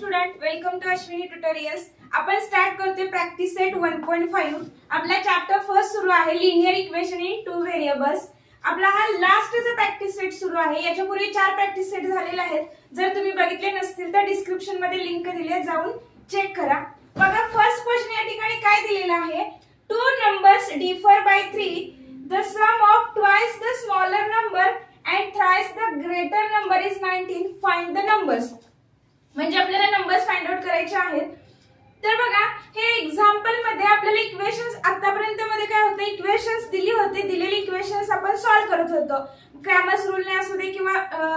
Student, welcome to Ashwini tutorials. आपण start करतोय practice set 1.5. आपला चॅप्टर फर्स्ट सुरू आहे linear equation in two variables. आपला हा लास्टचा प्रॅक्टिस सेट सुरू आहे. याच्यापूर्वी 4 प्रॅक्टिस सेट झालेले आहेत. जर तुम्ही बघितले नसतील तर डिस्क्रिप्शन मध्ये लिंक दिली आहे, जाऊन चेक करा. बघा फर्स्ट क्वेश्चन या ठिकाणी काय दिलेला आहे. Two numbers differ by 3. The sum of twice the smaller number and thrice the greater number is 19. Find the numbers. म्हणजे आपल्याला नंबर्स फाइंड आउट करायचे आहेत. तर बघा हे एक्झाम्पल मध्ये आपल्याला इक्वेशन्स आतापर्यंत मध्ये काय होतं, इक्वेशन्स दिली होती. दिलेली इक्वेशन्स आपण सॉल्व्ह करत होतो. क्रॅमर्स रूलने असू दे किंवा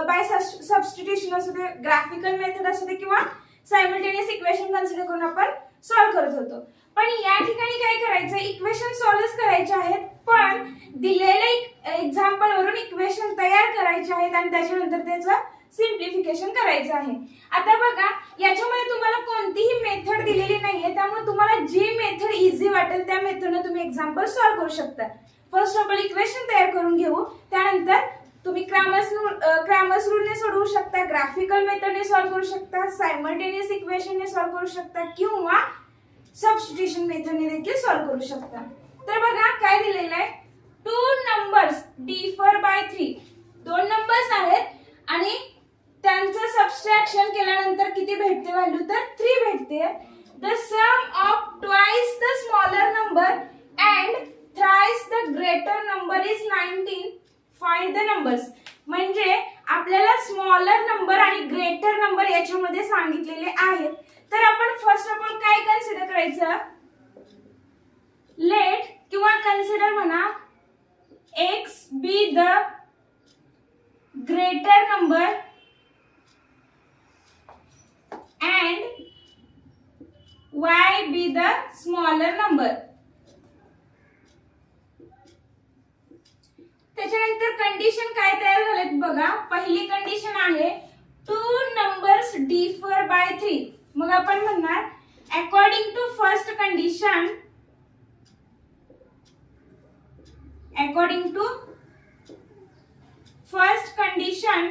बाय सबस्टिट्यूशन असू दे, ग्राफिकल मेथड असू दे किंवा सायमल्टेनियस इक्वेशन कन्सिडर करून आपण सॉल्व्ह करत होतो. पण या ठिकाणी काय करायचं, इक्वेशन सॉल्व्ह करायचे आहेत, पण दिलेल्या एक्झाम्पल वरून इक्वेशन तयार करायचे आहेत आणि त्याच्यानंतर त्याचं सिम्प्लिफिकेशन करायचं आहे. आता बघा याच्यामध्ये तुम्हाला कोणतीही मेथड दिलेली नाहीये, त्यामुळे तुम्हाला जी मेथड इझी वाटेल त्या मेथडने तुम्ही एक्झाम्पल सॉल्व्ह करू शकता. फर्स्ट ऑफ ऑल इक्वेशन तयार करून घेऊ, त्यानंतर तुम्ही क्रॅमर्स रूलने सोडवू शकता, ग्राफिकल मेथडने सॉल्व्ह करू शकता, सायमल्टेनियस इक्वेशनने सॉल्व्ह करू शकता किंवा सबस्टिट्यूशन मेथडने देखील सॉल्व्ह करू शकता. तर बघा काय दिलेलं आहे, टू नंबर्स डिफर बाय 3. दोन नंबर्स आहेत आणि त्यांचं सबट्रॅक्शन केल्यानंतर किती भेटते व्हॅल्यू, तर 3 भेटते. The sum of twice the smaller number and thrice the greater number is 19. Find the numbers. म्हणजे आपल्याला स्मॉलर नंबर आणि ग्रेटर नंबर याच्यामध्ये सांगितलेले आहेत. तर आपण फर्स्ट ऑफ ऑल काय कन्सिडर करायचं, लेट किंवा कन्सिडर म्हणा x be the greater number and y be the smaller number. त्याच्यानंतर कंडिशन काय तयार झालेत बघा. पहिली कंडिशन आहे टू नंबर्स डिफर बाय 3. मग आपण म्हणणार according to first condition, according to first condition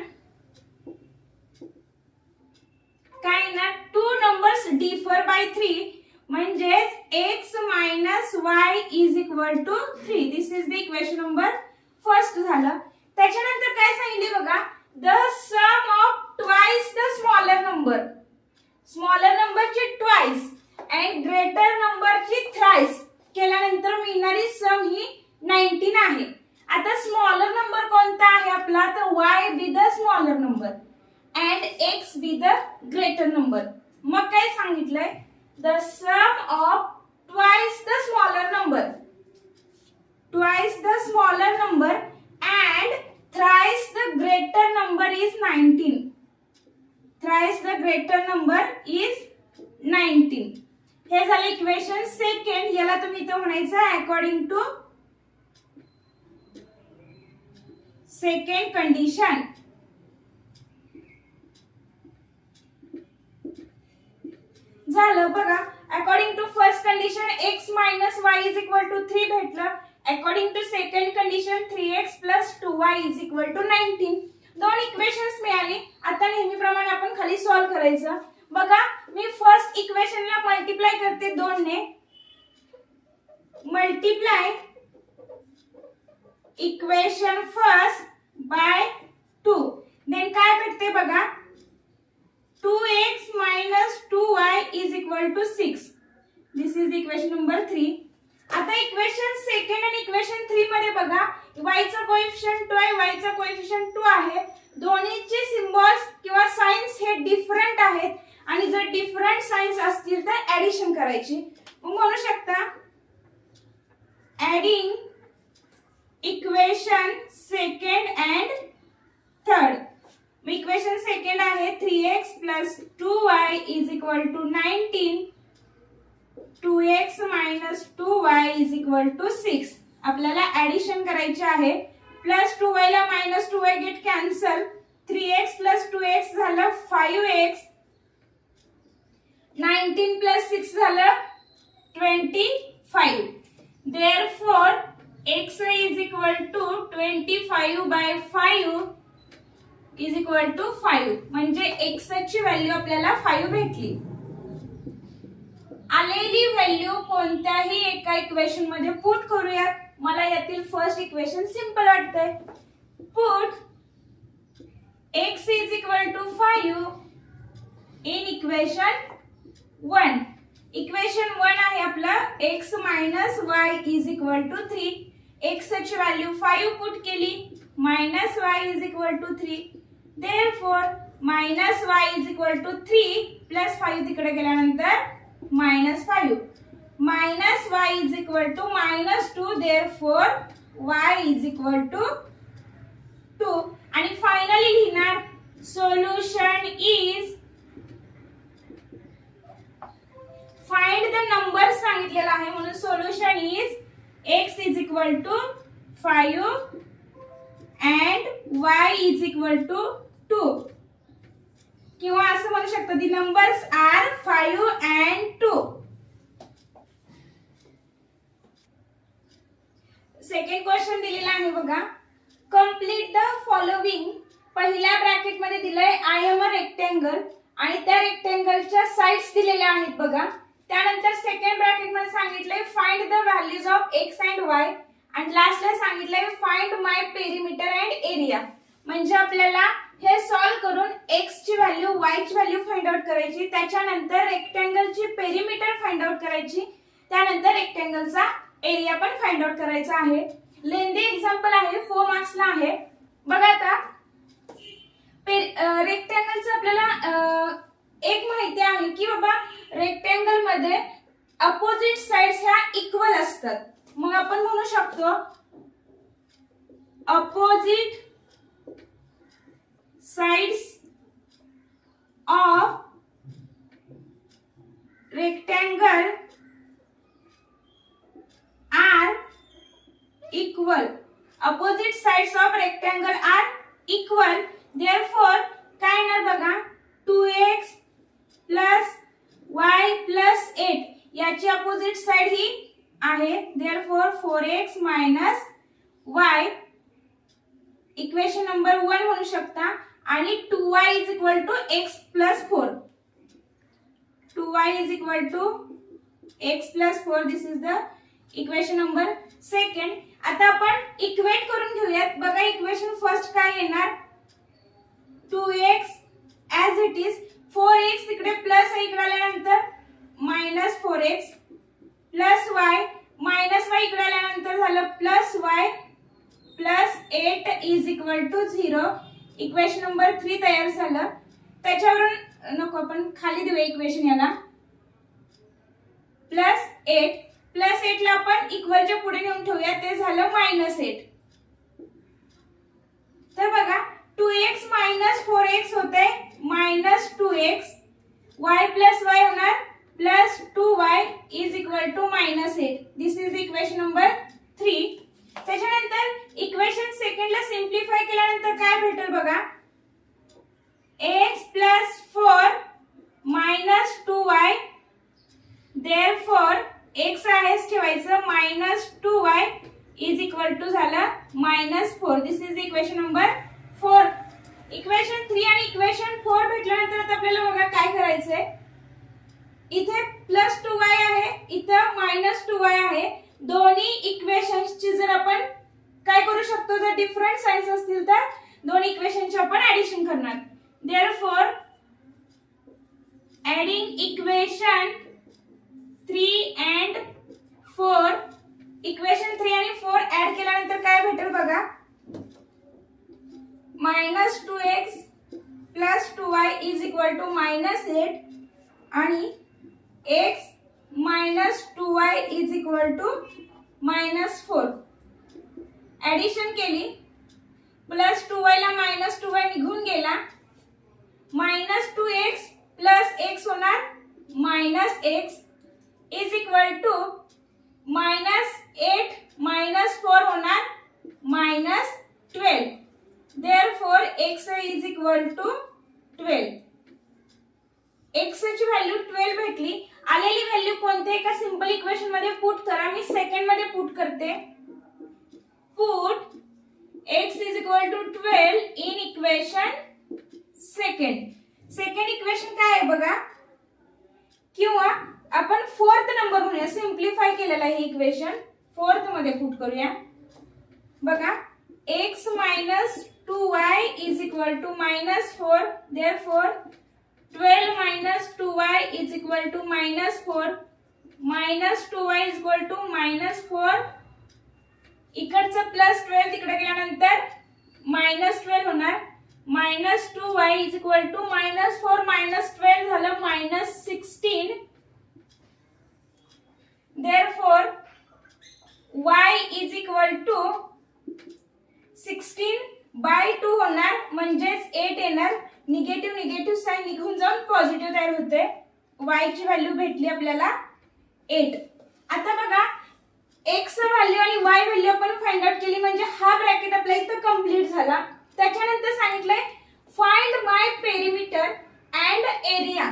काय ना, टू नंबर्स डिफर बाय 3 म्हणजे x minus y is equal to 3. This is the equation number first झालं. त्याच्यानंतर काय सांगितले बघा, the sum of twice the smaller number. Smaller नंबरची twice and greater नंबरची थ्राइस केल्यानंतर मिळणारी सम ही 19 आहे. आता स्मॉलर नंबर कोणता आहे आपला, तर y be the smaller number and x be the greater number. मग काय सांगितलंय, the sum of twice the smaller number, twice the smaller number and thrice the greater number is 19. thrice the greater number is 19. हे झाले equation second. याला तुम्ही इथे म्हणायचं according to second condition. झालं बघा. According to first condition x minus y is equal to 3 भेटलं. According to second condition 3x plus 2y is equal to 19. दोन इक्वेशन्स मिळाली. आता नेहमीप्रमाणे आपण खाली सॉल्व्ह करायचं. बघा मी फर्स्ट इक्वेशनला मल्टिप्लाय करते 2 ने. Multiply equation first by 2. Then काय भेटते बघा, 2x minus 2y is equal to 6. This is the equation number 3. आता इक्वेशन सेकंड आणि इक्वेशन 3 मध्ये बघा, y चा कोएफिशिएंट 2 आहे, y चा कोएफिशिएंट 2 आहे. दोन्हीचे सिम्बॉल्स किंवा साइन्स हे डिफरंट आहेत आणि जर डिफरंट साइन्स असतील तर ऍडिशन करायची. मग म्हणू शकता adding equation second and third. Equation second आहे 3x plus 2y is equal to 19. 2x minus 2y is equal to 6. आपल्याला ऍडिशन करायचे आहे. प्लस 2y ला minus 2y get cancel. 3x plus 2x झालं 5x. 19 प्लस 6 झालं 25. Therefore x is equal to 25 by 5 is equal to 5 म्हणजे x ची value आपल्याला 5 भेटली. आलेली व्हॅल्यू कोणत्याही एका इक्वेशन मध्ये पुट करूयात. मला यातील फर्स्ट इक्वेशन सिंपल वाटतंय. Put x is equal to 5 in equation 1. Equation 1 आहे आपलं x minus y is equal to 3. x ची व्हॅल्यू 5 पुट केली, minus y is equal to 3. Therefore minus y is equal to 3 plus 5 तिकडे गेल्यानंतर minus 5. Minus y is equal to minus 2. Therefore y is equal to 2. आणि finally लिहिणार solution is find the number सांगितलेला आहे म्हणून solution is x is equal to 5 and y is equal to 2. किंवा असं म्हणू शकतो the numbers are 5 and 2. Second question दिलेला आहे बघा. Complete the following. पहिल्या ब्रॅकेट मध्ये दिलंय आय एम अ रेक्टेंगल आणि त्या रेक्टेंगलच्या साइड्स दिलेल्या आहेत बघा. त्यानंतर सेकंड ब्रॅकेट मध्ये सांगितलंय find the values of x and y आणि लास्टला सांगितलंय find my perimeter and area. म्हणजे आपल्याला हे सॉल्व करून x ची व्हॅल्यू y ची व्हॅल्यू फाइंड आउट करायची, त्याच्यानंतर रेक्टेंगलची पेरिमीटर फाइंड आउट करायची, त्यानंतर रेक्टेंगलचा एरिया पण फाइंड आउट करायचा आहे. लेंदी एक्झाम्पल आहे, 4 मार्क्सला आहे. बघा आता रेक्टेंगलचं आपल्याला एक माहिती आहे की बाबा रेक्टेंगल मध्ये अपोजिट साइड्स ह्या इक्वल असतात. मग आपण म्हणू शकतो opposite sides of rectangle are equal. Opposite sides of rectangle are equal. Therefore काय येणार बघा 2x प्लस y प्लस 8 याची अपोजिट साइड ही आहे. Therefore 4x minus y equation number 1 म्हणू शकता. आणि 2y is equal to x plus 4. 2y is equal to x plus 4. This is the equation number second. आता आपण इक्वेट करून घेऊयात. बघा इक्वेशन फर्स्ट काय येणार 2x as it is 4x तिकडे प्लस इकडे आल्यानंतर minus 4x plus y minus y इकडे आल्यानंतर झालं plus y plus 8 is equal to 0. Equation number 3 तयार झालं. त्याच्यावरून नको आपण खाली देऊया इक्वेशन याला प्लस 8. प्लस 8 ला आपण इक्वलच्या पुढे नेऊन ठेवूया, ते झालं मायनस 8. तर बघा 2x मायनस 4x होते minus 2x. y plus y होणार plus 2y is equal to minus 8. This is the equation number 3. त्याच्यानंतर इक्वेशन सेकंडला सिंप्लिफाय केल्यानंतर काय भेटेल बघा x plus 4 minus 2y. Therefore x आहेच ठेवायचं minus 2y is equal to झालं minus 4. This is equation number 4. Equation 3 आणि इक्वेशन 4 भेटल्यानंतर आता आपल्याला बघा काय करायचंय. इथे प्लस 2y आहे, इथं मायनस 2y आहे. दोन्ही इक्वेशन्सची जर आपण काय करू शकतो, जर डिफरंट साइन्स असतील तर दोन्ही इक्वेशनचे आपण ऍडिशन करणार. Therefore adding equation 3 and 4. Equation 3 आणि 4 ऍड केल्यानंतर काय भेटेल बघा minus 2x plus 2y is equal to minus 8 आणि x minus 2y is equal to minus 4. Addition केली प्लस 2y ला मायनस 2y निघून गेला. मायनस 2x प्लस x होणार minus x is equal to minus 8 minus 4 होणार minus 12. Therefore x is equal to 12. x ची value 12 भेटली. आलेली value कोणत्या एका सिंपल इक्वेशन मध्ये पुट करा. मी सेकंड मध्ये पुट करते. Put x is equal to 12 in equation second equation काय आहे बघा, किंवा आपण फोर्थ नंबर म्हणूया, सिम्प्लिफाय केलेलं आहे इक्वेशन, फोर्थ मध्ये पुट करूया बघा. x minus 2y is equal to -4, therefore 12 minus 2y is equal to -4, minus 2y is equal to -4, इकडचं +12 तिकडे गेल्यानंतर -12 होणार, -2y is equal to -4 -12 झालं -16, therefore y is equal to 16/2 होणार, म्हणजेच 8 येणार. निगेटिव्ह साइन निघून जाऊन पॉझिटिव्ह तयार होते. y ची व्हॅल्यू भेटली आपल्याला 8. आता बघा x व्हॅल्यू आणि y व्हॅल्यू आपण फाइंड आउट केली, म्हणजे हा ब्रॅकेट आपला इथं कंप्लीट झाला. त्याच्यानंतर सांगितलंय find my perimeter and area.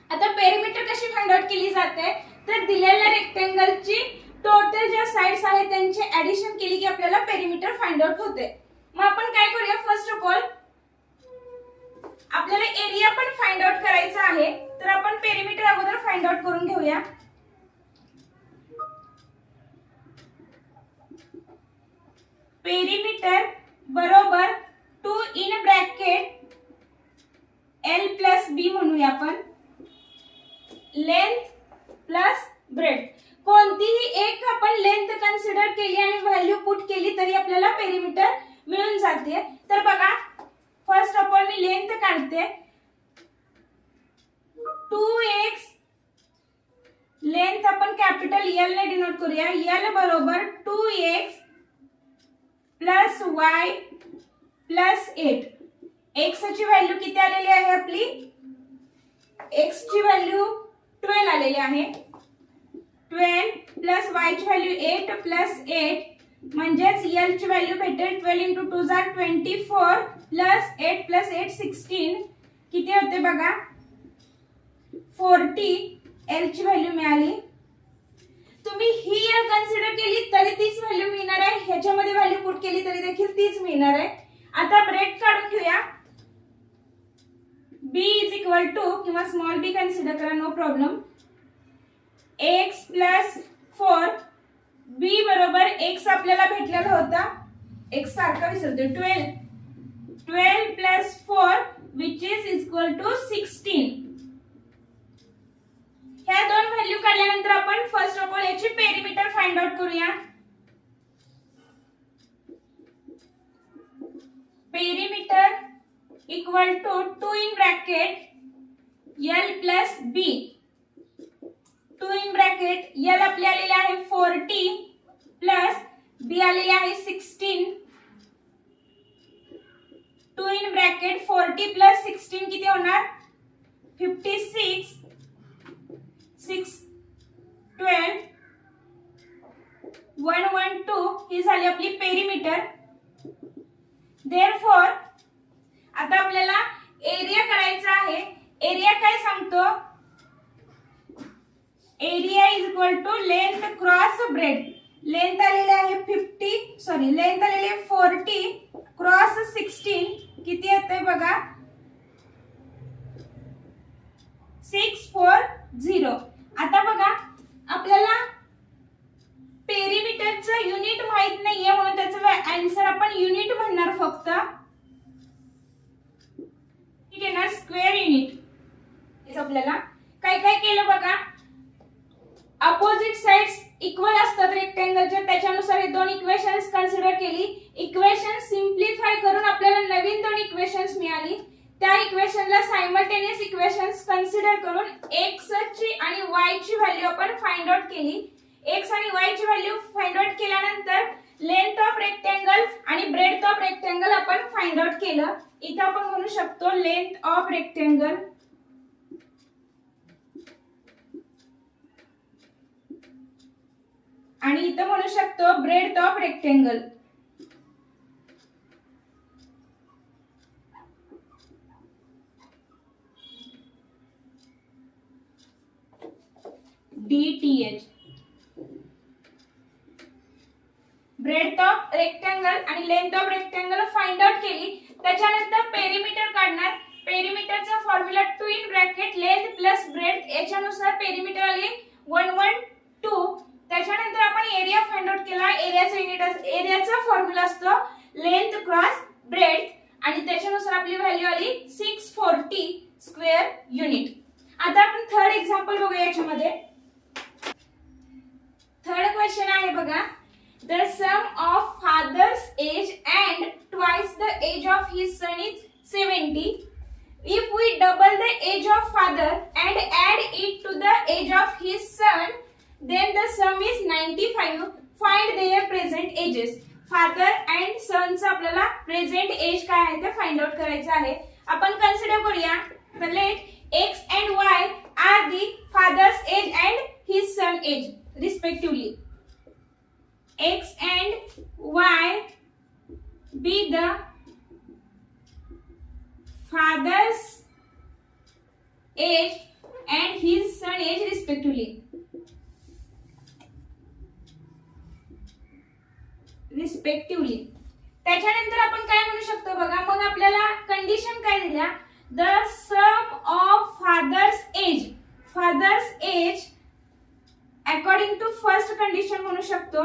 आता पेरिमीटर कशी फाइंड आउट केली जाते, तर दिलेल्या रेक्टेंगलची टोटल ज्या साइड्स आहेत त्यांची ऍडिशन केली की आपल्याला पेरिमीटर फाइंड आउट होते. मग आपण काय करूया, फर्स्ट ऑफ ऑल आपल्याला एरिया पण फाइंड आउट करायचा आहे, तर आपण पेरिमीटर अगोदर फाइंड आउट करून घेऊया. पेरिमीटर बरोबर 2 in bracket L plus B म्हणूया आपण, लेंथ प्लस ब्रेड. कोणतीही एक आपण लेंथ कन्सिडर केली आणि व्हॅल्यू पुट केली तरी आपल्याला पेरिमीटर मिळून जाते. तर बघा first of all me length काढते, 2x लेंथ आपण कॅपिटल L ने डिनोट करूया. L बरोबर 2x plus y plus 8. x ची व्हॅल्यू किती आलेली आहे आपली, x ची व्हॅल्यू 12 आलेली आहे. 12 प्लस y ची व्हॅल्यू 8 प्लस 8, म्हणजेच L ची व्हॅल्यू भेटेल 12 × 2 = 24 प्लस 8 प्लस 8 16. किती होते बघा 40. L ची व्हॅल्यू मिळाली. तुम्ही ही L कन्सिडर केली तरी तीच व्हॅल्यू मिळणार आहे, ह्याच्यामध्ये व्हॅल्यू पुट केली तरी देखील तीच मिळणार आहे. आता ब्रेड काढून घेऊया. b इज इक्वल टू किंवा स्मॉल b कन्सिडर करा, no problem. x plus 4, b बरोबर x आपल्याला भेटलेला होता, x सारखा विसरतो, 12 plus 4 which is equal to 16. ह्या दोन व्हॅल्यू काढल्यानंतर आपण फर्स्ट ऑफ ऑल याची पेरिमीटर फाइंड आउट करूया. Perimeter equal to 2 in bracket L plus B. 2 in bracket L आपले आलेले आहे 40 प्लस B आलेले आहे 16. 2 इन ब्रॅकेट 40 प्लस 16 किती होणार 56. 6 12 112 ही झाली आपली पेरिमीटर. देयरफॉर आता आपल्याला एरिया काढायचा आहे. एरिया काय सांगतो, area is equal to length cross breadth. Length आलेली आहे 40 क्रॉस 16 किती येते बघा 640. आता बघा आपल्याला पेरिमीटरचं युनिट माहित नाहीये म्हणून त्याचं आन्सर आपण युनिट म्हणणार फक्त. ठीक आहे ना, स्क्वेअर युनिट. आपल्याला काय काय केलं बघा, अपोजिट साइड्स इक्वल असतात रेक्टेंगलच्या, त्याच्यानुसार हे दोन इक्वेशन्स कन्सिडर केली. इक्वेशन सिम्प्लिफाय करून आपल्याला नवीन दोन इक्वेशन्स मिळाली. त्या इक्वेशनला सायमल्टेनियस इक्वेशन्स कन्सिडर करून x ची आणि y ची व्हॅल्यू आपण फाइंड आउट केली. x आणि y ची व्हॅल्यू फाइंड आउट केल्यानंतर लेंथ ऑफ रेक्टेंगल आणि ब्रेड्थ ऑफ रेक्टेंगल आपण फाइंड आउट केलं. इथे आपण म्हणू शकतो लेंथ ऑफ रेक्टेंगल आणि इथे म्हणू शकतो breadth of rectangle. DTH. Breadth of rectangle आणि length of rectangle find out केली. त्याच्यानंतर पेरिमीटर काढणार. पेरिमीटरचा formula 2 in bracket length plus breadth, याच्यानुसार पेरिमीटर आली 112. त्याच्यानंतर आपण एरिया फाइंड आउट केला. एरियाचा फॉर्म्युला असतो लेंथ क्रॉस ब्रेड्थ आणि त्याच्यानुसार आपली व्हॅल्यू आली 640 स्क्वेअर युनिट. आता आपण थर्ड एक्झाम्पल बघूया. याच्यामध्ये थर्ड क्वेश्चन आहे बघा. The sum of father's age and twice the age of his son is 70. If we double the age of father and add it to the age of his son, then the sum is 95. Find their present ages. Father and son चा आपल्याला present age काय आहे ते find out करायचं आहे. आपण consider करूया. Let x and y are the father's age and his son age respectively. X and y be the father's age and his son age respectively. त्याच्यानंतर आपण काय म्हणू शकतो बघा. मग आपल्याला कंडिशन काय दिल्या. The sum of father's age according to first condition म्हणू शकतो.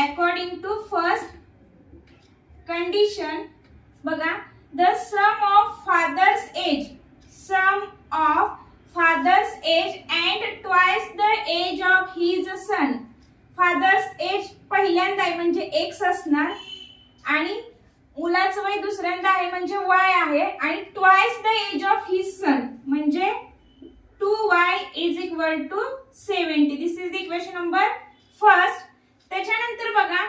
According to first condition बघा. The sum of father's age and twice the age of his son. Father's age पहिल्यांदा आहे म्हणजे x असणार आणि मुलाचं वय दुसऱ्यांदा आहे म्हणजे y आहे आणि twice the age of his son म्हणजे 2y is equal to 70. This is the equation number first. त्याच्यानंतर बघा.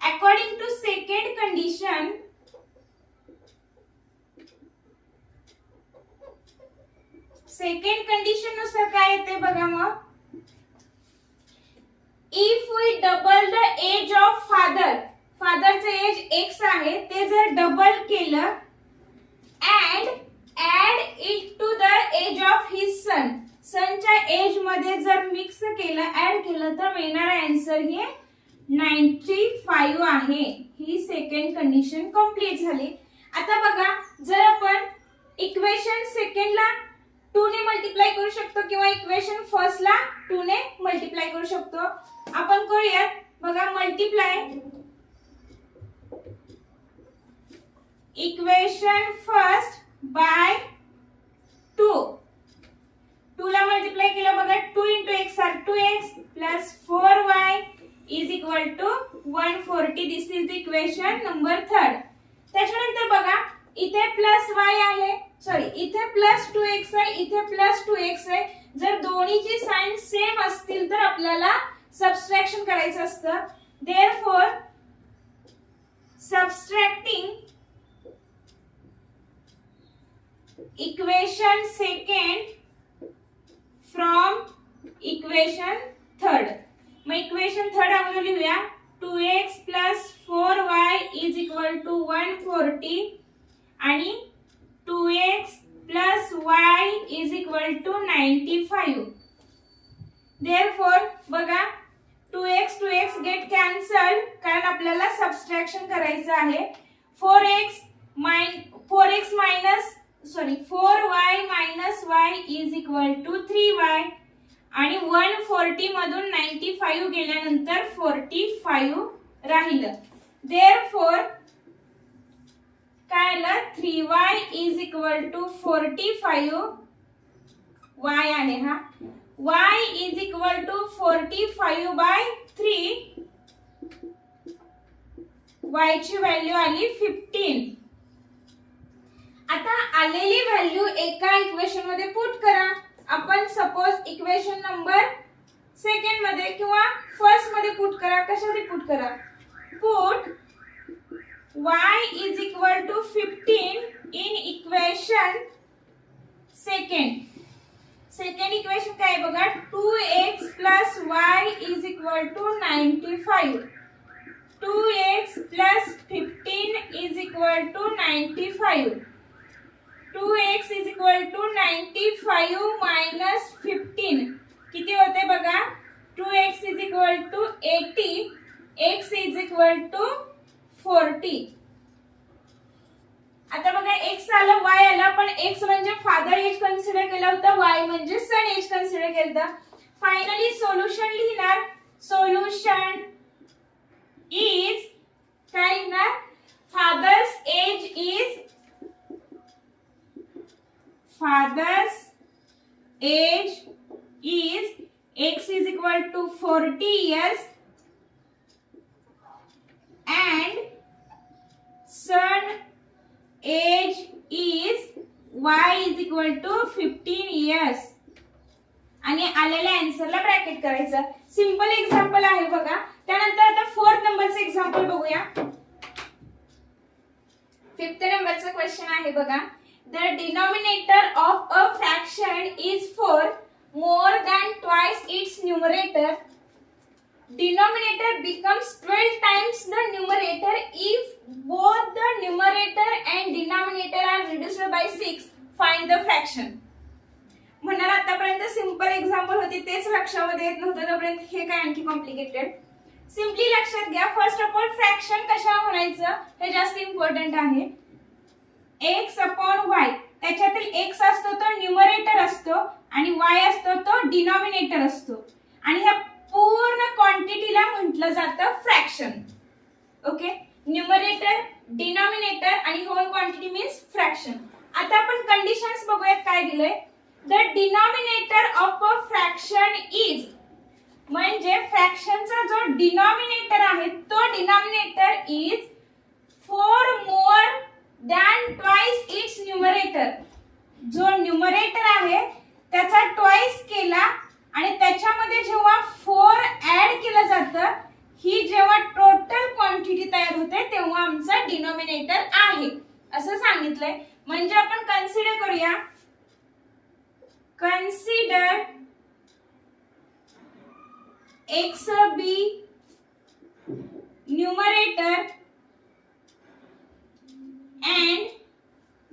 अकॉर्डिंग टू सेकंड कंडिशन नुसार काय येते बघा. मग if we double the age of फादरचं एज x आहे ते जर डबल केलं and add it to the age of his सनच्या एज मध्ये जर मिक्स केलं ऍड केलं तर मिळणारा आन्सर हे 95 आहे. ही सेकंड कंडिशन कंप्लीट झाली. आता बघा. जर आपण इक्वेशन सेकंडला 2 ने मल्टिप्लाय करू शकतो किंवा इक्वेशन फर्स्टला 2 ने मल्टिप्लाय करू शकतो. आपण करूया बघा. मल्टिप्लाय इक्वेशन फर्स्ट बाय 2 ला मल्टिप्लाय केलं बघा. 2 into x are 2x plus 4y is equal to 140. This is the equation number 3. त्याच्यानंतर बघा. इथे प्लस y आहे. सॉरी इथे प्लस 2x आहे. इथे प्लस 2x आहे. जर दोन्हीची साइन सेम असतील तर आपल्याला सबट्रॅक्शन करायचं असतं. Therefore subtracting equation second from equation third. मग इक्वेशन थर्ड अगोदर लिहूया. 2x plus 4y is equal to 140 आणि 2x plus y is equal to 95. Therefore बघा 2x get cancelled कारण आपल्याला सबट्रॅक्शन करायचं आहे. 4y minus y is equal to 3y आणि 140 मधून 95 गेल्यानंतर 45 राहिलं. Therefore काय आलं. 3y is equal to 45 y आहे हा. y is equal to 45 by 3. y ची व्हॅल्यू आली 15. आता आलेली व्हॅल्यू एका इक्वेशन मध्ये पुट करा. आपण सपोज इक्वेशन नंबर सेकंड मध्ये किंवा फर्स्ट मध्ये पुट करा. कशामध्ये पुट करा. Put y is equal to 15 in equation second. Second equation काय बघा. 2x plus y is equal to 95. 2x plus 15 is equal to 95. 2x is equal to 95 minus 15 किती होते बघा. 2x is equal to 80 x is equal to 40. आता बघा x आलं y आलं, पण x म्हणजे फादर एज कन्सिडर केलं होतं, y म्हणजे सन एज कन्सिडर केलं होतं. फायनली सोल्युशन लिहिणार. सोल्युशन इज काय लिहिणार? Father's age is x is equal to 40 years and son age is y is equal to 15 years. आणि आलेल्या आन्सरला ब्रॅकेट करायचं. सिंपल एक्झाम्पल आहे बघा. त्यानंतर आता 4th नंबरचं एक्झाम्पल बघूया. 5th नंबरचा क्वेश्चन आहे बघा. The denominator of a fraction is 4 more than twice its numerator. Denominator becomes 12 times the numerator if both the numerator and denominator are reduced by 6. Find the fraction. म्हणणार आतापर्यंत simple example होती, तेच लक्षामध्ये येत नव्हतं, तोपर्यंत हे काय आणखी कॉम्प्लिकेटेड. सिंपली लक्षात घ्या. फर्स्ट ऑफ ऑल फ्रॅक्शन कशा म्हणायचं हे जास्त इम्पॉर्टंट आहे. x अपॉन y, त्याच्यातील x असतो तो न्यूमरेटर असतो आणि y असतो तो डिनॉमिनेटर असतो, आणि ह्या पूर्ण क्वांटिटीला म्हटलं जातं फ्रॅक्शन. ओके, न्यूमरेटर, डिनॉमिनेटर आणि होल क्वांटिटी मीन्स फ्रॅक्शन. आता आपण कंडिशन्स बघूयात काय दिलंय. The denominator of a fraction is, म्हणजे फ्रॅक्शनचा जो डिनॉमिनेटर आहे तो denominator is 4 more than twice its numerator. जो न्यूमरेटर आहे त्याचा ट्वाइस केला आणि त्याच्यामध्ये जेव्हा 4 ऍड केलं जातं, ही जेव्हा टोटल क्वांटिटी तयार होते तेव्हा आमचा डिनॉमिनेटर आहे असं सांगितलंय. म्हणजे आपण कन्सिडर करूया. Consider x be numerator and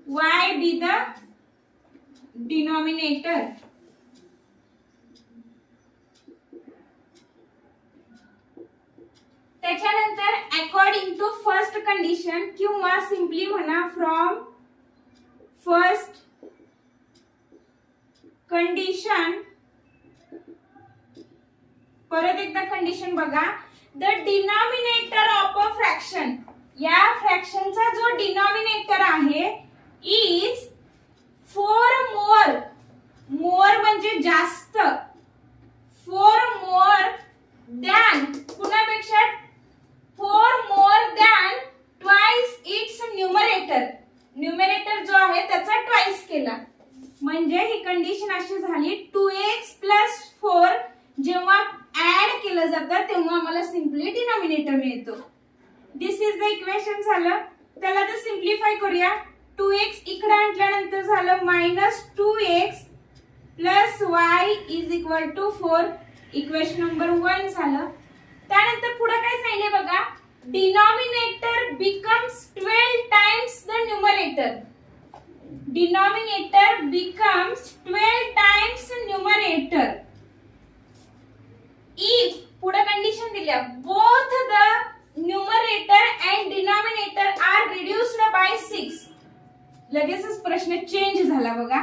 y be the denominator. त्याच्यानंतर अकॉर्डिंग टू फर्स्ट कंडिशन किंवा सिंपली म्हणा फ्रॉम फर्स्ट कंडिशन, परत एकदा कंडिशन बघा. The denominator of a fraction, या फ्रॅक्शनचा जो डिनॉमिनेटर आहे इज 4 मोर, मोर म्हणजे जास्त, 4 मोर दॅन, कुणापेक्षा 4 more than twice its numerator. Numerator जो आहे त्याचा ट्वाइस केला, म्हणजे ही कंडिशन अशी झाली. 2x + 4 जेव्हा ऍड केलं जातं तेव्हा आम्हाला सिंपली डिनॉमिनेटर मिळतो. दिस इज द इक्वेशन झालं. त्याला तर सिंप्लिफाय करूया. 2x इकडे आणल्यानंतर झालं -2x + y = 4. इक्वेशन नंबर 1 झालं. त्यानंतर पुढे काय सांगितले बघा. Denominator becomes 12 times the numerator. Denominator becomes 12 times numerator if, पुढे कंडिशन दिल्या, both the numerator and denominator are reduced by 6. लगेचच प्रश्न चेंज झाला बघा.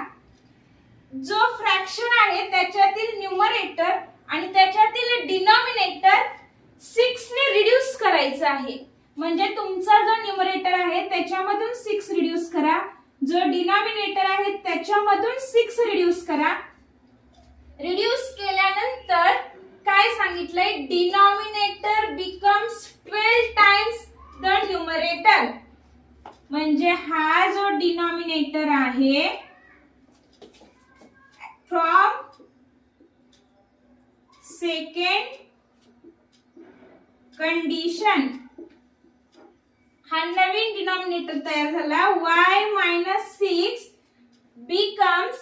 जो फ्रॅक्शन आहे त्याच्यातील न्यूमरेटर आणि त्याच्यातील डिनॉमिनेटर 6 ने रिड्यूस करायचं आहे. म्हणजे तुमचा जो न्यूमरेटर आहे त्याच्यामधून 6 रिड्यूस करा, जो डिनॉमिनेटर आहे त्याच्यामधून 6 रिड्यूस करा. रिड्यूस केल्यानंतर काय सांगितलंय. Denominator becomes 12 times the numerator. म्हणजे हा जो डिनॉमिनेटर आहे फ्रॉम सेकंड कंडिशन, हा नवीन डिनॉमिनेटर तयार झाला. y - 6 becomes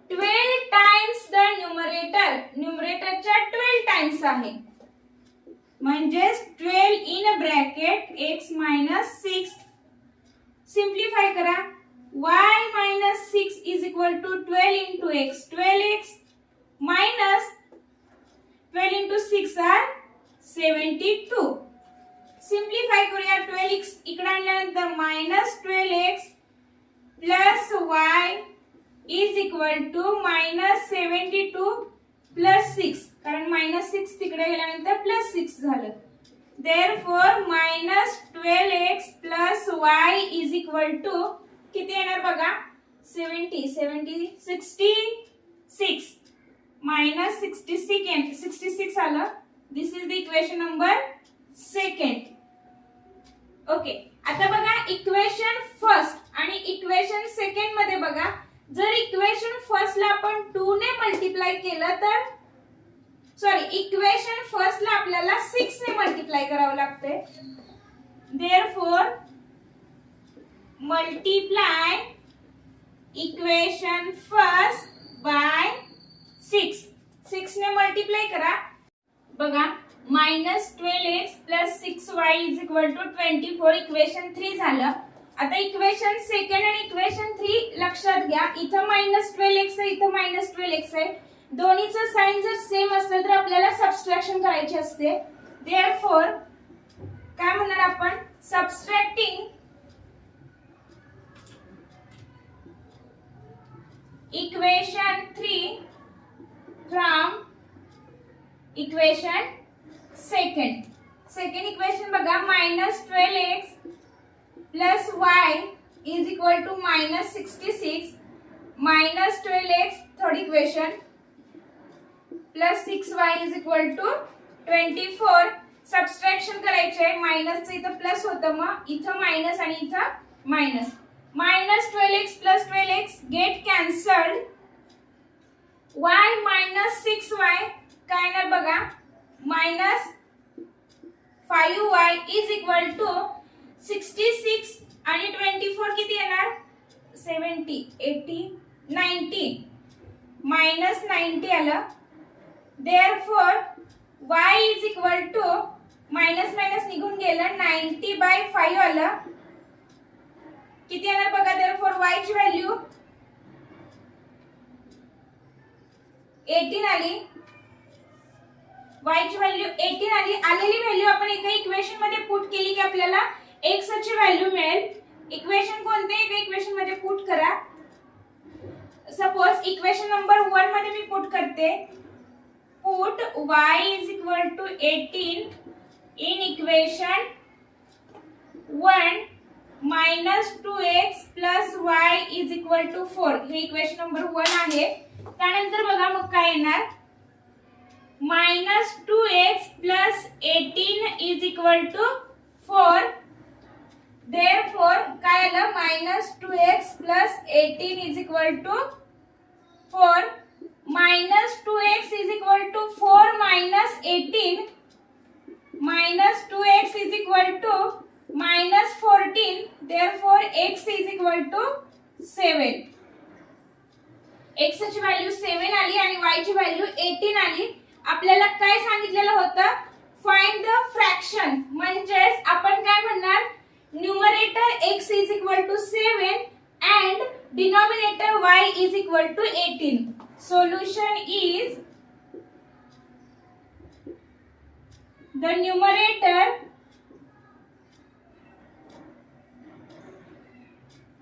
12 times the numerator. न्यूमरेटरच्या 12 टाइम्स आहे, म्हणजे 12 इन ब्रॅकेट x - 6. सिंप्लिफाय करा. y - 6 = 12 into x. 12x minus 12 into 6 are 72. Simplify करूया. 12x इकडे आणल्यानंतर -12x plus y is equal to -72 plus 6, कारण -6 तिकडे गेल्यानंतर प्लस 6 झालं. Therefore -12x plus y is equal to किती येणार बघा. 66 -66 आलं. This is the equation number 2. Okay, आता बघा इक्वेशन फर्स्ट आणि इक्वेशन सेकंड मध्ये बघा. जर इक्वेशन फर्स्ट ला आपण 2 ने मल्टिप्लाय केलं तर इक्वेशन फर्स्ट ला आपल्याला 6 ने मल्टिप्लाय करावं लागतंय. Therefore multiply equation first by 6 ने मल्टिप्लाय करा. बघा -12x plus 6y is equal to 24 equation 3 झालं. आता इक्वेशन सेकंड आणि इक्वेशन 3 लक्षात घ्या. इथं -12x आहे, इथं -12x आहे. दोन्हीचं साइन जर सेम असेल तर आपल्याला सबट्रॅक्शन करायची असते. देअरफॉर काय म्हणणार आपण, subtracting equation 3 from equation second equation बघा. -12x plus y is equal to -66 -12x third equation plus 6y is equal to 24. Subtraction करायचे. मायनसचं इथं प्लस होतं, मग इथं मायनस आणि इथं minus. -12x plus 12x get cancelled. y -6y काय येणार बघा. -5y इज इक्वल टू 66 आणि 24 किती येणार. 70 80 90 -90 आलं. Therefore y is equal to minus निघून गेलं. 90/5 आलं. किती येणार बघा. Therefore y ची व्हॅल्यू 18 आली. y ची व्हॅल्यू 18 आली. आलेली व्हॅल्यू आपण एका इक्वेशन मध्ये पुट केली की आपल्याला x ची व्हॅल्यू मिळेल. इक्वेशन कोणते एका इक्वेशन मध्ये पुट करा. सपोज इक्वेशन नंबर 1 मध्ये मी पुट करते. Put y is equal to 18 in equation 1 -2x plus y is equal to 4. हे इक्वेशन नंबर 1 आहे. त्यानंतर बघा मग काय येणार. -2x plus 18 is equal to 4. Therefore काय आलं. -2x plus 18 is equal to 4. -2x is equal to 4 minus 18. -2x is equal to -14. Therefore x is equal to 7. x ची व्हॅल्यू 7 आली आणि y ची व्हॅल्यू 18 आली. आपल्याला काय सांगितलेलं होतं. Find the fraction. म्हणजेच आपण काय म्हणणार. Numerator x is equal to 7 and denominator y is equal to 18. Solution is the numerator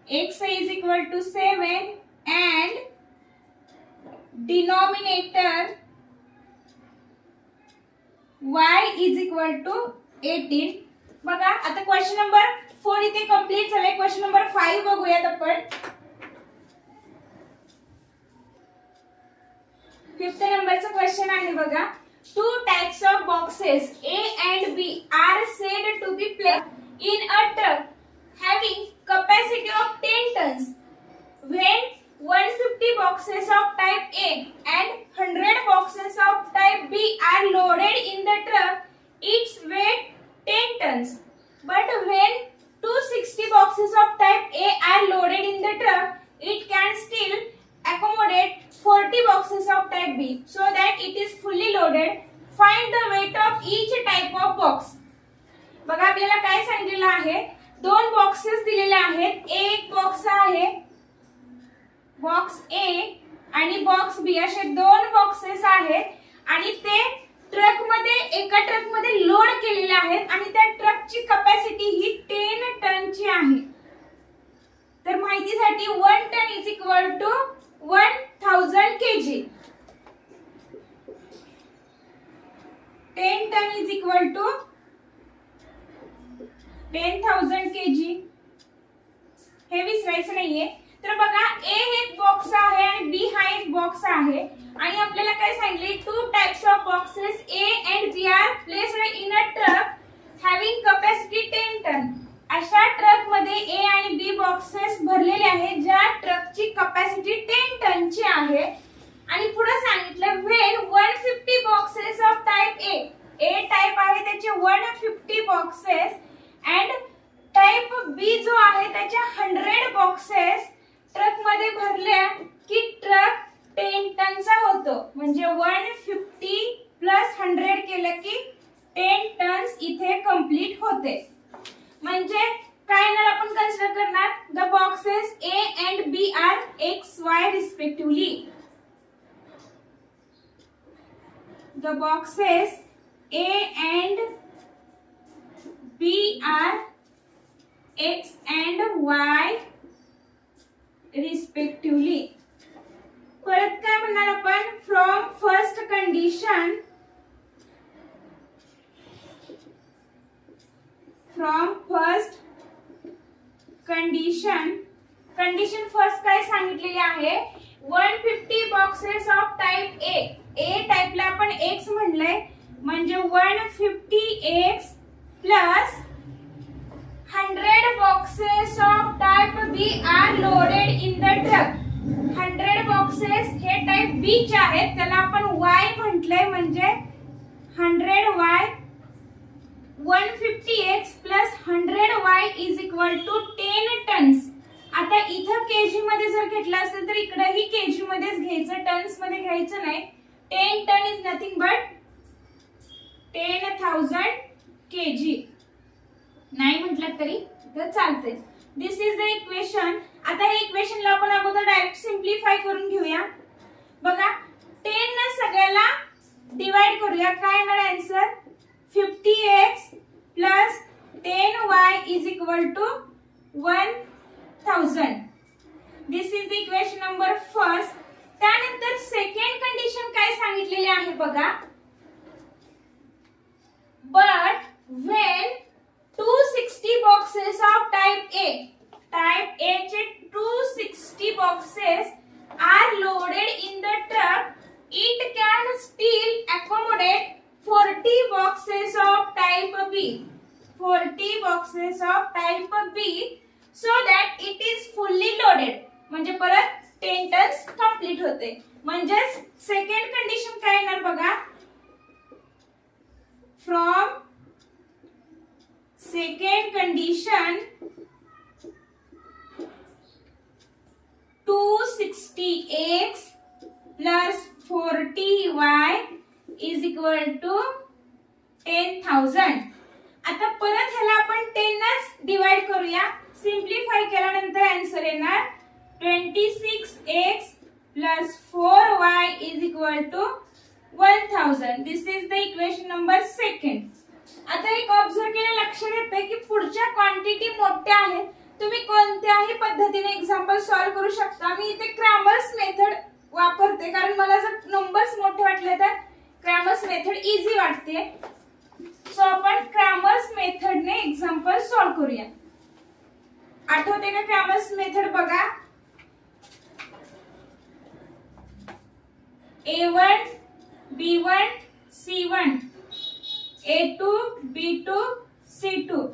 x is equal to 7 and denominator y is equal to 18. बघा आता क्वेश्चन नंबर 4 इथे कंप्लीट झाले. Question number 5 बघूयात आपण. 5th नंबरचा question आहे बघा. 2 types of boxes A and B are said to be placed in a truck having capacity of 10 tons. When 150 boxes of type A and 100 boxes of type B are loaded in the truck, its weight 10 tons. But when 260 boxes of type A are loaded in the truck, it can still accommodate 40 boxes of type B so that it is fully loaded. Find the weight of each type of box. बघा आपल्याला काय सांगितलेलं आहे. 2 boxes दिलेले आहेत. एक box आहे box A आणि बॉक्स B असे 2 बॉक्सेस आहेत आणि ते ट्रक मध्ये एका ट्रक मध्ये लोड केलेले आहेत आणि त्या ट्रकची कॅपॅसिटी ही 10 टनची आहे. तर माहितीसाठी 1 ton is equal to 1000 kg. 10 ton is equal to 10,000 kg. हे विसरायचं नाहीये. तर बघा ए हे एक बॉक्स आहे आणि बी हा एक बॉक्स आहे आणि आपल्याला काय सांगितले, 2 types of boxes A and B are placed in a truck having capacity 10 ton. अशा ट्रक मध्ये ए आणि बी बॉक्सेस भरलेले आहेत ज्या ट्रकची कॅपॅसिटी 10 टनची आहे. आणि पुढे सांगितलं when 150 boxes of type A type आहे त्याचे 150 बॉक्सेस अँड टाइप बी जो आहे त्याच्या 100 बॉक्सेस ट्रक मध्ये भरले की ट्रक 10 टनचा होतो. म्हणजे 150 प्लस 100 केलं की 10 टन्स इथे कंप्लीट होते. म्हणजे काय ना आपण कन्सिडर करणार, the boxes A and B are x y respectively. The boxes A and B are x and y respectively. परत काय म्हणणार आपण, from first condition, from first condition, condition first काय सांगितलेली आहे, 150 बॉक्सेस ऑफ टाइप ए टाइपला आपण x म्हणलंय म्हणजे 150x plus 100 boxes of type B are loaded in the truck. 100 boxes हे टाइप B चे आहेत, त्याला आपण Y म्हटलंय म्हणजे 100y 150x plus 100y is equal to 10 tons. आता इथं केजी मध्ये जर घेतलं असेल तर इकडेही केजी मध्येच घ्यायचं, टन्स मध्ये घ्यायचं नाही. 10 ton is nothing but 10,000 kg. नाही म्हटलं तरी तर चालते. This is the equation. आता हे इक्वेशनला आपण अगोदर डायरेक्ट सिंप्लिफाय करून घेऊया. बघा 10 ने सगळ्याला डिवाइड करूया. काय येणार answer, 50x plus 10y is equal to 1000. This is the equation number first. त्यानंतर सेकंड कंडिशन काय सांगितलेली आहे बघा, but when 260 boxes of type A चे 260 boxes are loaded in the truck, it can still accommodate 40 boxes of type B. 40 boxes of type B so that it is fully loaded. म्हणजे परत 10 tonnes complete होते. म्हणजे second condition काय येणार बघा, from second condition 260x plus 40y is equal to 10,000. आता परत ह्याला आपण 10 नच डिवाइड करूया. सिंप्लिफाय केल्यानंतर आन्सर येणार 26x plus 4y is equal to 1000. This is the equation number second. आता एक ऑब्झर्व केलं लक्षात येतंय की पुढच्या क्वांटिटी मोठ्या आहेत. तुम्ही कोणत्याही पद्धतीने एक्झाम्पल सॉल्व करू शकता. मी इथे क्रॅमर्स मेथड वापरते कारण मला जर नंबर्स मोठे वाटले तर क्रॅमर्स मेथड इझी वाटते. सो आपण क्रॅमर्स मेथडने एक्झाम्पल सॉल्व करूया. आठवते का क्रॅमर्स मेथड बघा, A1 B1 C1 A2 B2 C2.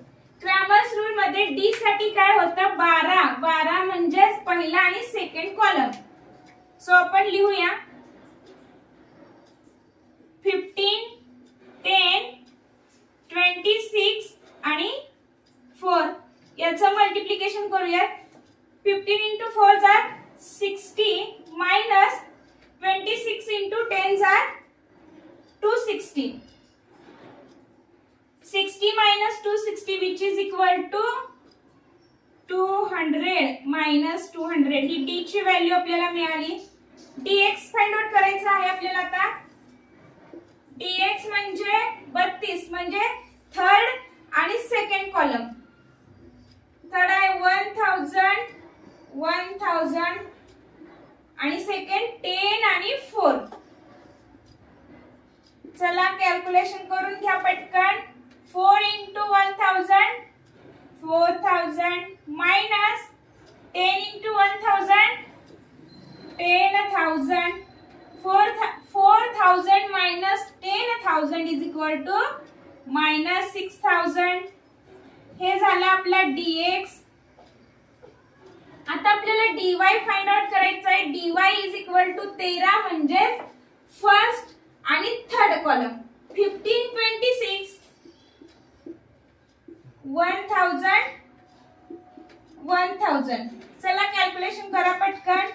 Cramer's rule मध्ये डी साठी काय होतं, 12 म्हणजेच पहिला आणि सेकंड कॉलम. सो आपण लिहूया 15 10 26 आणि 4 याचं मल्टिप्लिकेशन करूया. 15 into 4 jar 60 minus 26 into 10 jar 260. 60 minus 260 which is equal to 200 minus 200. He d ची व्हॅल्यू आपल्याला मिळाली. dx फाइंड आउट करायचं आहे आपल्याला. आता dx म्हणजे 32 म्हणजे थर्ड आणि सेकंड कॉलम. थर्ड आहे 1000 आणि सेकंड 10 आणि 4. चला कॅल्क्युलेशन करून घ्या पटकन. 4 into 1000 4000 minus 10 into 1000 10,000. 4,000 minus 10,000 is equal to minus 6,000. हे झालं आपला dx. आता आपल्याला dy फाइंड आउट करायचं आहे. dy is equal to 13 म्हणजे फर्स्ट आणि थर्ड कॉलम. 15 26 1000. चला कॅल्क्युलेशन करा पटकन.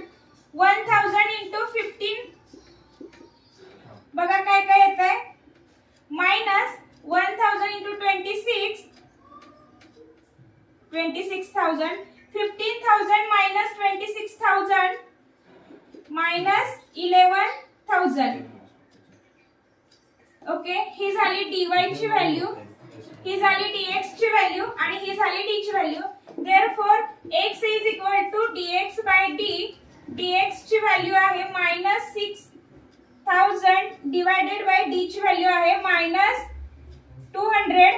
1000 into 15 बघा काय काय येतंय. Minus 1000 into 26 26,000. 15,000 minus 26,000 minus 11,000. Okay, ही झाली dy ची व्हॅल्यू, ही झाली dx ची व्हॅल्यू आणि ही झाली d ची value. therefore x is equal to dx by d. dx ची व्हॅल्यू आहे minus 6,000 divided by d ची व्हॅल्यू आहे minus 200.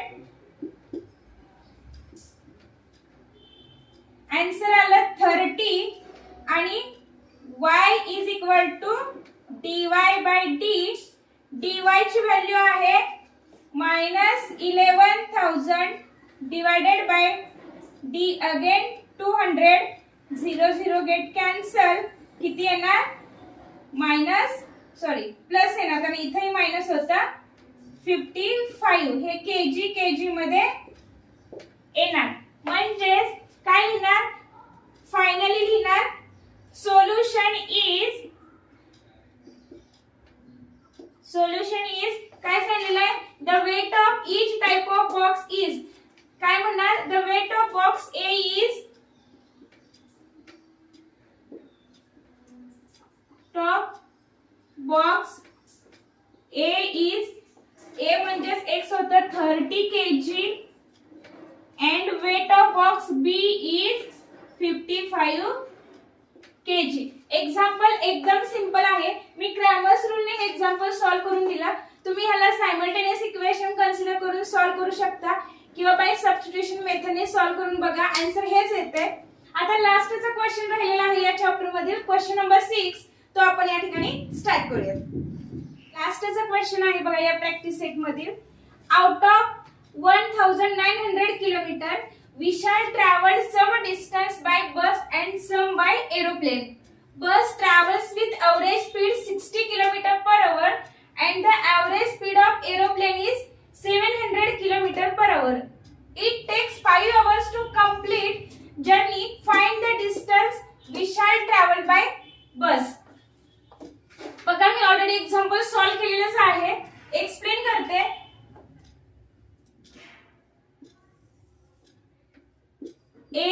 आन्सर आलं 30 आणि y is equal to dy by d. dy ची व्हॅल्यू आहे minus 11,000 divided by d again 200. 0 get cancel. किती येणार मायनस प्लस येणार कारण इथेही मायनस होता. 55 हे केजी मध्ये येणार. म्हणजेच काय लिहिणार फायनली लिहिणार सोल्युशन इज काय सांगितलं आहे. The weight of each type of box is काय म्हणणार. The weight of box A is top box A is A म्हणजे एक्स होतं 30 kg and weight of box B is 55 kg. Example एकदम simple आहे. मी Cramer's रूलने example solve करून दिला. तुम्ही ह्याला सायमल्टेनियस इक्वेशन कन्सिडर करून सॉल्व करू शकता किंवा बाय सबस्टिट्यूशन मेथडने सॉल्व करून बघा. आन्सर हेच येते. आता लास्टचा क्वेश्चन राहिलेला आहे या चॅप्टर मधील क्वेश्चन नंबर 6. तो आपण या ठिकाणी स्टार्ट करूया. लास्टचा क्वेश्चन आहे बघा या प्रॅक्टिस सेट मधील. Out of 1900 kilometer, we shall travel some distance by bus and some by aeroplane. Bus travels with average speed 60 km per hour and the average speed of aeroplane is 700 km per hour. It takes 5 hours to complete journey. Find the distance we shall travel by bus. बघा मी already example solve केलेलंच आहे. Explain करते. A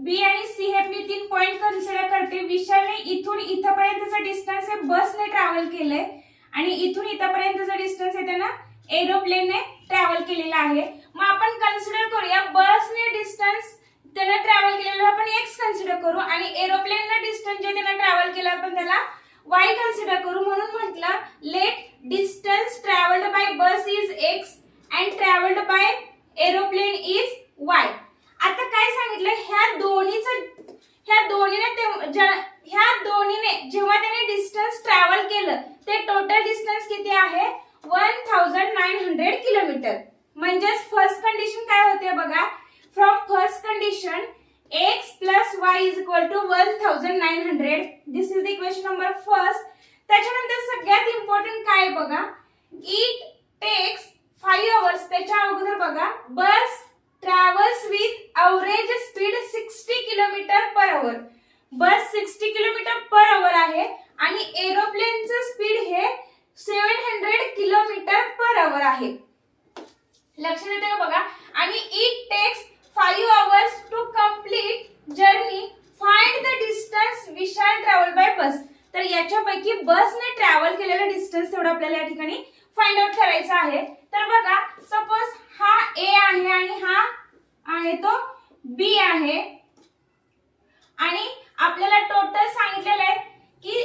B आणि C हे मी 3 point consider करते. विशालने इथून इथपर्यंतचा distance आहे बसने travel केलंय आणि इथून इथपर्यंतचा डिस्टन्स आहे त्यांना एरोप्लेनने ट्रॅव्हल केलेला आहे. मग आपण कन्सिडर करूया बसने डिस्टन्स त्यांना ट्रॅव्हल केलेला आपण x कन्सिडर करू आणि एरोप्लेनने डिस्टन्स जे त्यांना ट्रॅव्हल केलं आपण त्याला y कन्सिडर करू. म्हणून म्हटलं let distance travelled by bus is x and travelled by aeroplane is y. आता काय सांगितलं ह्या दोन्हीने जेव्हा त्याने डिस्टन्स ट्रॅव्हल केलं ते टोटल डिस्टन्स किती आहे 1900 किलोमीटर. म्हणजेच फर्स्ट कंडिशन काय होते बघा. From first condition x plus y is equal to 1900. This is the equation number first. त्याच्यानंतर सगळ्यात इम्पॉर्टंट काय बघा. It takes 5 hours. त्याच्या अगोदर बघा बस travels with average speed 60 km per hour. Bus 60 km per hour आहे आणि एरोप्लेनचं स्पीड हे 700 km per hour आहे. लक्षात येते का बघा. आणि it takes 5 hours to complete journey. Find the distance we shall travel by bus. तर याच्यापैकी बसने ट्रॅव्हल केलेला डिस्टन्स तेवढा आपल्याला या ठिकाणी फाइंड आउट करायचा आहे. तर बघा सपोज हा ए आहे आणि हा आहे तो बी आहे आणि आपल्याला टोटल सांगितलेलं आहे की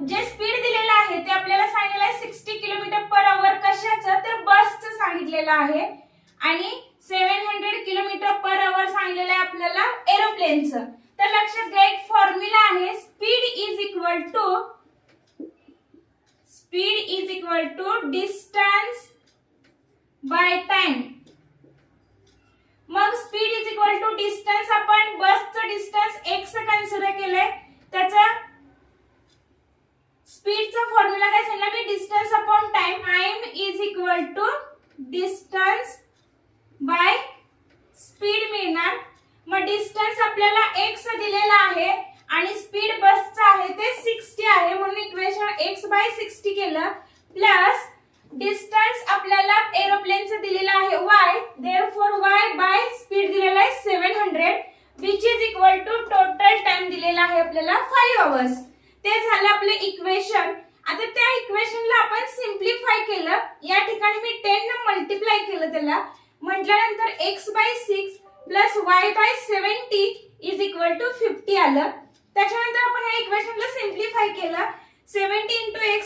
जे स्पीड दिलेलं आहे ते आपल्याला सांगितलेलं आहे 60 किलोमीटर पर आवर. कशाचं? तर बसचं सांगितलेलं आहे आणि 700 किलोमीटर पर आवर सांगितलेलं आहे आपल्याला एरोप्लेनचं. तर लक्षात घ्या एक फॉर्म्युला आहे speed is equal to distance by time. मग speed is equal to distance आपण बसचं डिस्टन्स x कन्सिडर केलंय त्याचा स्पीडचा फॉर्म्युला काय सांगितला मी distance upon time. Time is equal to distance by speed मिळणार. मग डिस्टन्स आपल्याला x दिलेला आहे आणि स्पीड बसचा आहे ते 60 आहे म्हणून इक्वेशन x बाय 60 केलं प्लस डिस्टन्स आपल्याला एरोप्लेनचं दिलेलं आहे y, therefore y by speed दिलेला आहे 700 which is equal to total time दिलेला आहे आपल्याला 5 आवर्स. ते झालं आपले इक्वेशन. आता त्या इक्वेशनला आपण सिम्प्लिफाय केलं. या ठिकाणी मी 10 ने मल्टिप्लाय केलं त्याला. म्हटल्यानंतर x by 6 plus y by 70 is equal to 50 आलं. त्याच्यानंतर आपण या इक्वेशनला सिम्प्लिफाय केलं. 70 into x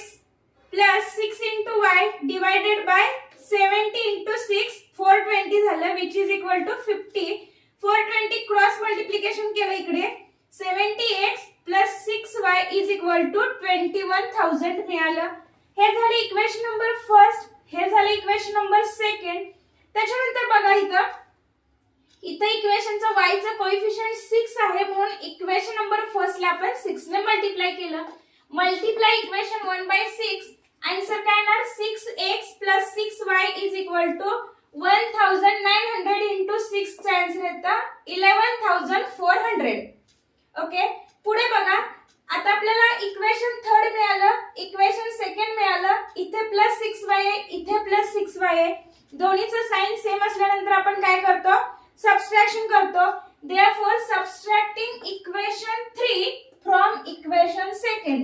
plus 6 into y divided by 70 into 6 420 झालं which is equal to 50. 420 cross multiplication केलं इकडे 70x plus 6y is equal to 21,000 मिळालं. हे झाले इक्वेशन नंबर फर्स्ट. हे झाले इक्वेशन नंबर सेकंड. त्याच्यानंतर बघा इथं इक्वेशनचा y चा कोएफिशिएंट 6 आहे म्हणून इक्वेशन नंबर फर्स्ट ला आपण 6 ने मल्टिप्लाय केलं. मल्टिप्लाय इक्वेशन 1 by 6 आन्सर काय येणार 6x plus 6y is equal to 1900 into 6 चा आन्सर येतं 11,400. ओके पुढे बघा आता आपल्याला इक्वेशन थर्ड मिळालं, इक्वेशन सेकंड मिळालं. इथे प्लस 6y आहे इथे प्लस 6y आहे. दोन्हीचं साइन सेम असल्यानंतर आपण काय करतो सबट्रॅक्शन करतो. therefore subtracting equation 3 from equation second.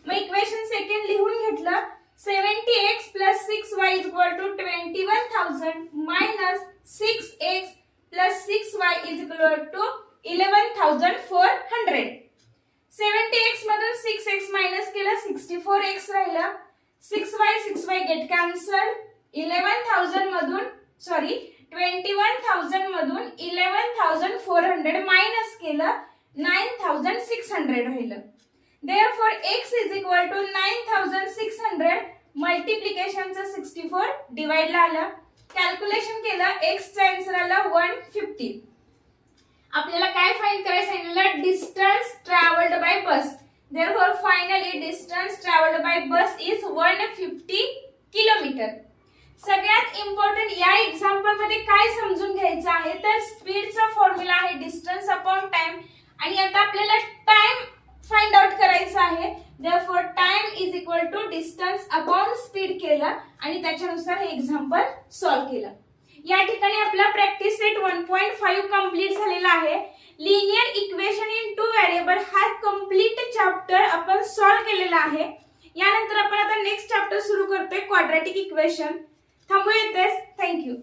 मग इक्वेशन सेकंड लिहून घेतलं 70x plus 6y is equal to 21,000 minus 6x plus 6y is equal to 11,400. 70x मधून 6x मायनस केलं 64x राहिला. 6y get cancel. 21,000 मधून 11,400 मायनस केलं 9,600 राहिलं. therefore x is equal to 9,600 मल्टिप्लिकेशनचं 64 divide ला आलं. कॅल्क्युलेशन केलं x चा आन्सर आला 150. आपल्याला काय फाइंड करायचं सांगितलं distance travelled by bus. therefore finally distance traveled by bus is 150 kilometre. सगळ्यात इम्पॉर्टंट या एक्झाम्पल मध्ये काय समजून घ्यायचं आहे तर स्पीडचा फॉर्म्युला आहे डिस्टन्स अपॉन टाइम आणि आता आपल्याला टाइम फाइंड आउट करायचं आहे. therefore time is equal to distance upon speed केलं आणि त्याच्यानुसार हे एक्झाम्पल सॉल्व्ह केलं. या ठिकाणी आपला प्रॅक्टिस सेट 1.5 कंप्लीट झालेला आहे. Linear equation in two variable हा कंप्लीट चॅप्टर आपण सॉल्व्ह केलेला आहे. यानंतर आपण आता नेक्स्ट चॅप्टर सुरू करतोय क्वाड्रॅटिक इक्वेशन. थांबूया इथेच. थँक्यू.